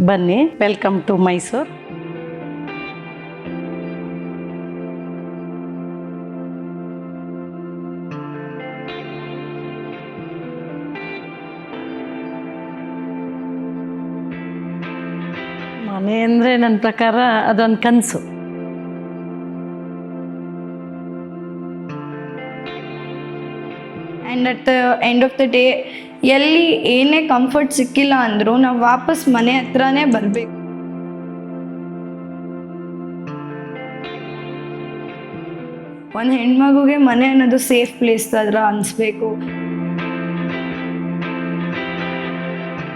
ಬನ್ನಿ, welcome to Mysuru. ಮನೆ ಅಂದರೆ ನನ್ನ ಪ್ರಕಾರ ಅದೊಂದು ಕನಸು. And at the end of the day ಎಲ್ಲಿ ಏನೇ ಕಂಫರ್ಟ್ ಸಿಕ್ಕಿಲ್ಲ ಅಂದರೂ ನಾವು ವಾಪಸ್ ಮನೆ ಹತ್ರನೇ ಬರಬೇಕು. ಒಂದು ಹೆಣ್ಮಗುಗೆ ಮನೆ ಅನ್ನೋದು ಸೇಫ್ ಪ್ಲೇಸ್ ಥರ ಅನಿಸ್ಬೇಕು.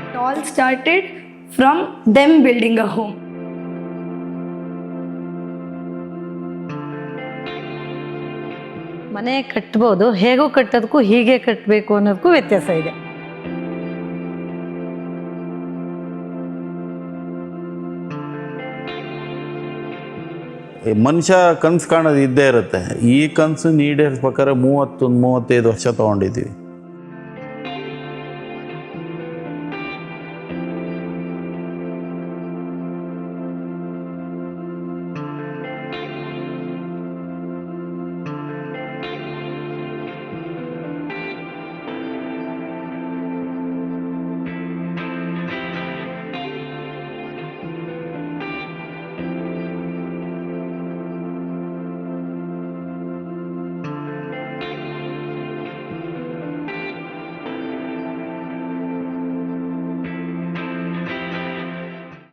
It all started from them building a home. ಮನೆ ಕಟ್ಬೋದು, ಹೇಗೂ ಕಟ್ಟೋದಕ್ಕೂ ಹೀಗೆ ಕಟ್ಟಬೇಕು ಅನ್ನೋದಕ್ಕೂ ವ್ಯತ್ಯಾಸ ಇದೆ. ಮನುಷ್ಯ ಕನಸು ಕಾಣೋದು ಇದ್ದೇ ಇರುತ್ತೆ. ಈ ಕನಸು ಈಡೇರಿಸ್ಬೇಕಾದ್ರೆ 30-35 ವರ್ಷ ತೊಗೊಂಡಿದ್ದೀವಿ.